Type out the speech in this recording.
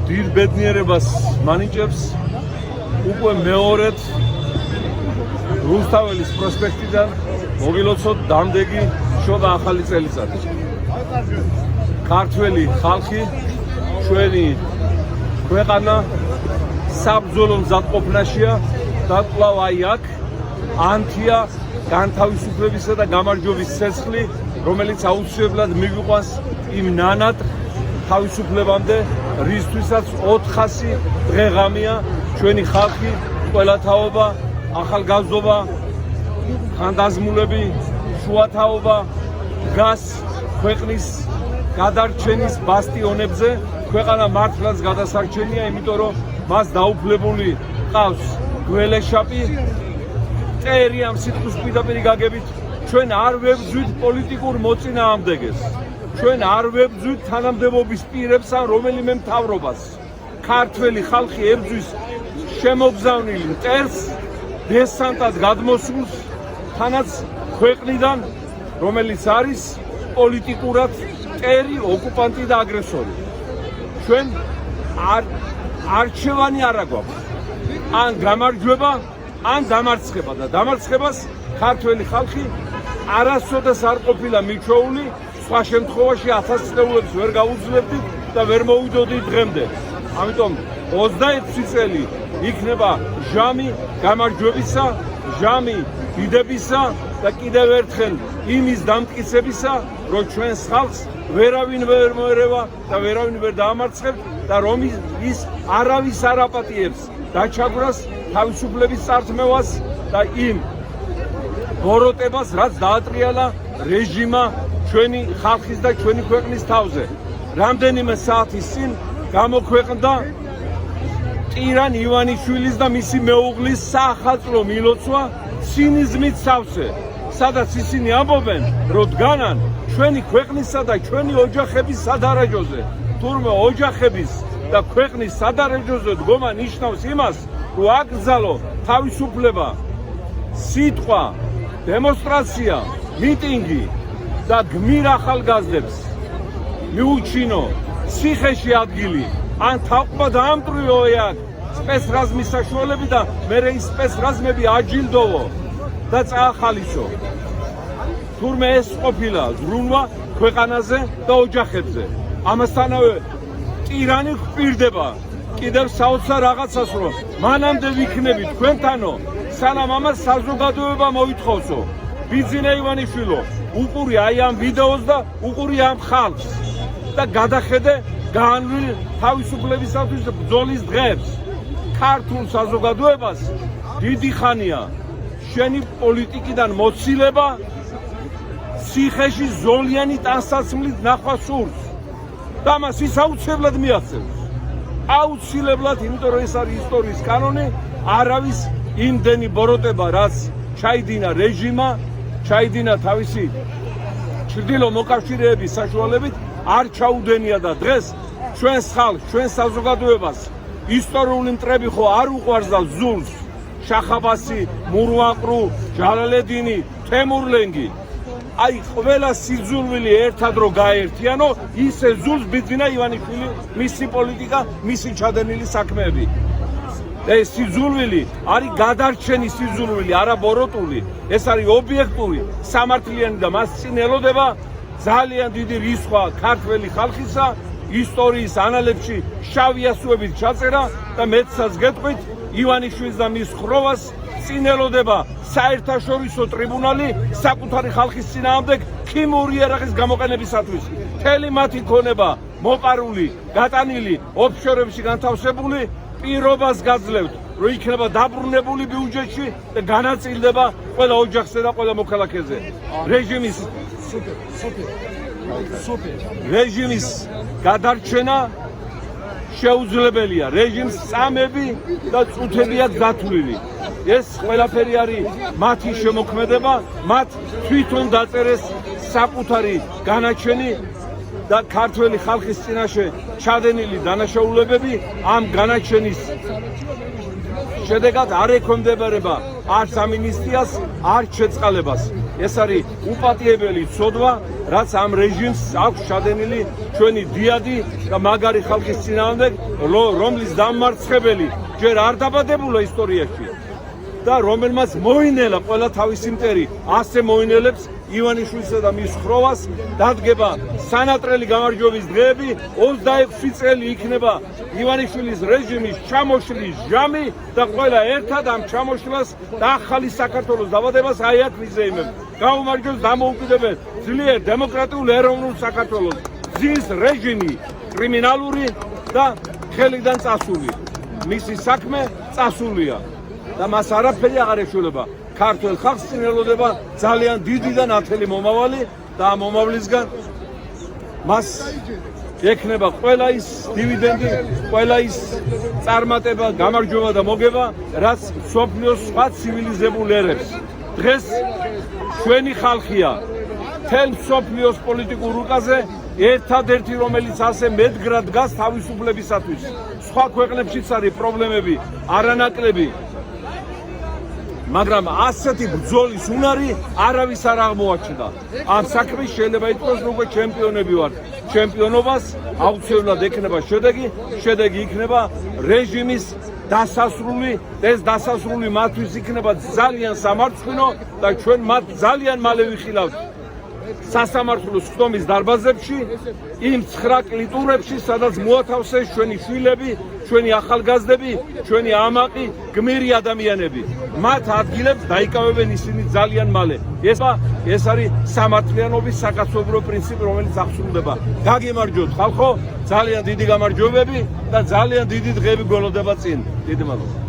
დიდ ბედნიერებას მანიჭებს უკვე მეორედ რუსთაველის პროსპექტიდან მოგილოცოთ დამდეგი შობა ახალი წელიწადი. ქართველი ხალხი ჩვენი ქვეყანა საბრძოლო მზადყოფნაშია და კვლავ აი აქ ანთია განთავისუფლებისა და გამარჯვების ცეცხლი, რომელიც აუცილებლად მივიყვანს იმ ნანატ თავისუფლებამდე, რისთვისაც 400 დღეღამია ჩვენი ხალხი, ყველათაობა, ახალგაზრდობა, ხანდაზმულები, შუათაობა დგას ქვეყნის გადარჩენის ბასტიონებზე. ქვეყანა მართლაც გადასარჩენია, იმიტომ რომ მას დაუფლებული ყავს გველეშაპი. წერი ამ სიტყვის პირდაპირ გაგებით, ჩვენ არ ვებრძვით პოლიტიკურ მოწინააღმდეგეს. ჩვენ არ ვებრძვით თანამდებობის პირებს ან რომელიმე მთავრობას. ქართველი ხალხი ებრძვის შემოგზავნილ მტერს, დესანტად გადმოსულს, თანაც ქვეყნიდან, რომელიც არის პოლიტიკურად მტერი, ოკუპანტი და აგრესორი. ჩვენ არჩევანი არ აგვაქვს. ან გამარჯვება, ან დამარცხება და დამარცხებას ქართველი ხალხი არასოდეს არ ყოფილა მიჩვეული, სხვა შემთხვევაში 1000 წლეულებს ვერ გაუძლებდით და ვერ მოვიდოდით დღემდე. ამიტომ 26 წელი იქნება ჟამი გამარჯვებისა, ჟამი დიდებისა და კიდევ ერთხელ იმის დამტკიცებისა, რომ ჩვენს ხალხს ვერავინ ვერ მოერევა და ვერავინ ვერ დაამარცხებთ და რომ ის არავის არ აპატიებს დაჩაგვრას, თავისუფლების წართმევას და იმ ბოროტებას, რაც დაატრიალა რეჟიმა ჩვენი ხალხის და ჩვენი ქვეყნის თავზე. რამდენიმე საათის წინ გამოქვეყნდა ტირან ივანიშვილის და მისი მეუღლის საახალწლო მილოცვა ცინიზმით სავსე, სადაც ისინი ამბობენ, რომ დგანან ჩვენი ქვეყნისა და ჩვენი ოჯახების სადარაჯოზე. თურმე ოჯახების და ქვეყნის სადარაჯოზე დგომა ნიშნავს იმას, რომ აკრძალო თავისუფლება, სიტყვა, დემონსტრაცია, მიტინგი და გმირ ახალგაზრდებს მიუჩინო ციხეში ადგილი, ან თავყობა დაამტვრიო აქ სპეცრაზმის საშუალებით და მერე ის სპეცრაზმები აჯილდოვო და წაახალისო. თურმე ეს ყოფილა ზრუნვა ქვეყანაზე და ოჯახებზე. ამასთანავე ტირანი გვპირდება კიდევ საოცარ რაღაცას, რომ მანამდე ვიქნები თქვენთანო, სანამ ამას საზოგადოება მოითხოვსო. ბიძინა ივანიშვილო, უყური აი ამ ვიდეოს და უყური ამ ხალხს და გადახედე განვლილ თავისუფლებისათვის ბრძოლის დღეებს. ქართულ საზოგადოებას დიდი ხანია შენი პოლიტიკიდან მოცილება, ციხეში ზოლიანი ტანსაცმლით ნახვა სურს და მას ის აუცილებლად მიაღწევს. აუცილებლად, იმიტომ რომ ეს არის ისტორიის კანონი, არავის იმდენი ბოროტება, რაც ჩაიდინა რეჟიმმა, ჩაიდინა თავისი ჩრდილო მოკავშირეების საშუალებით, არ ჩაუდენია და დღეს ჩვენს ხალხს, ჩვენს საზოგადოებას ისტორიული მტრები ხო არ უყვარს და ზულს. შახაბასი, მურვანყრუ, ჯალალედინი, თემურლენგი. აი ყველა სიძულვილი ერთად რო გაერთიანო, ისე ზულს ბიძინა ივანიშვილი, მისი პოლიტიკა, მისი ჩადენილი საქმეები. ეს სიძულვილი არის გადარჩენის სიძულვილი, არა ბოროტული. ეს არის ობიექტური, სამართლიანი და მას წინ ელოდება ძალიან დიდი რისხვა ქართველი ხალხისა, ისტორიის ანალებში შავი ასოებით ჩაწერა და მეცაც გეტყვით, ივანიშვილს და მის ხროვას წინ ელოდება საერთაშორისო ტრიბუნალი საკუთარი ხალხის წინააღმდეგ ქიმიური იარაღის გამოყენებისათვის. მთელი მათი ქონება მოყარული, გატანილი, ოფშორებში განთავსებული, პირობას გაძლევთ, რომ იქნება დაბრუნებული ბიუჯეტში და განაწილდება ყველა ოჯახზე და ყველა მოქალაქეზე. რეჟიმის გადარჩენა შეუძლებელია. რეჟიმს წამები და წუთებია გათვლილი. ეს ყველაფერი არის მათი შემოქმედება, მათ თვითონ დაწერეს საკუთარი განაჩენი და ქართველი ხალხის წინაშე ჩადენილი დანაშაულებები ამ განაჩენის შედეგად არ ექვემდებარება არც ამინისტიას, არც შეწყალებას. ეს არის უპატიებელი ცოდვა, რაც ამ რეჟიმს აქვს შადენილი ჩვენი დიადი და მაგარი ხალხის წინააღმდეგ, რომლის დამმარცხებელი ჯერ არ დაბადებულა ისტორიაში და რომელმაც მოინელა ყველა თავისი მტერი, ასე მოინელებს ივანიშვილისა და მის ხროვას, დადგება სანატრელი გამარჯვების დღეები, 26 წელი იქნება ივანიშვილის რეჟიმის ჩამოშლის ჟამი და ყველა ერთად ამ ჩამოშლას და ახალი საქართველოს დაბადებას აი აქ ვიზეიმებ. გაუმარჯოს დამოუკიდებელ ძლიერ დემოკრატიულ ეროვნულ საქართველოს ძის რეჟიმი კრიმინალური და ხელიდან წასული. მისი საქმე წასულია და მას არაფერი აღარ ეშველება. ქართველ ხალხს წინ ელოდება ძალიან დიდი და ნათელი მომავალი და ამ მომავლისგან მას ექნება ყველა ის დივიდენდი, ყველა ის წარმატება, გამარჯვება და მოგება, რაც მსოფლიოს სხვა ცივილიზებულ ერებს. დღეს ჩვენი ხალხია მთელ მსოფლიოს პოლიტიკურ რუკაზე ერთადერთი, რომელიც ასე მედგრად დგას თავისუფლებისათვის. სხვა ქვეყნებშიც არის პრობლემები არანაკლები, მაგრამ ასეთი ბრძოლის უნარი არავის არ აღმოაჩნდა. ამ საქმეს შეიძლება ითქვას, რომ უკვე ჩემპიონები ვართ. ჩემპიონობას აუცილებლად ექნება შედეგი იქნება რეჟიმის დასასრული, ეს დასასრული მათთვის იქნება ძალიან სამარცხვინო და ჩვენ მათ ძალიან მალე ვიხილავთ სასამართლოს ხდომის დარბაზებში, იმ 9 კლიტურებში, სადაც მოათავსეს ჩვენი შვილები, ჩვენი ახალგაზრდები, ჩვენი ამაყი, გმირი ადამიანები. მათ ადგილებს დაიკავებენ ისინი ძალიან მალე. ეს არის სამართლიანობის საკაცობრიო პრინციპი, რომელიც აღსრულდება. გაგიმარჯვოთ ხალხო, ძალიან დიდი გამარჯვებები და ძალიან დიდი დღეები გველოდება წინ. დიდი მადლობა.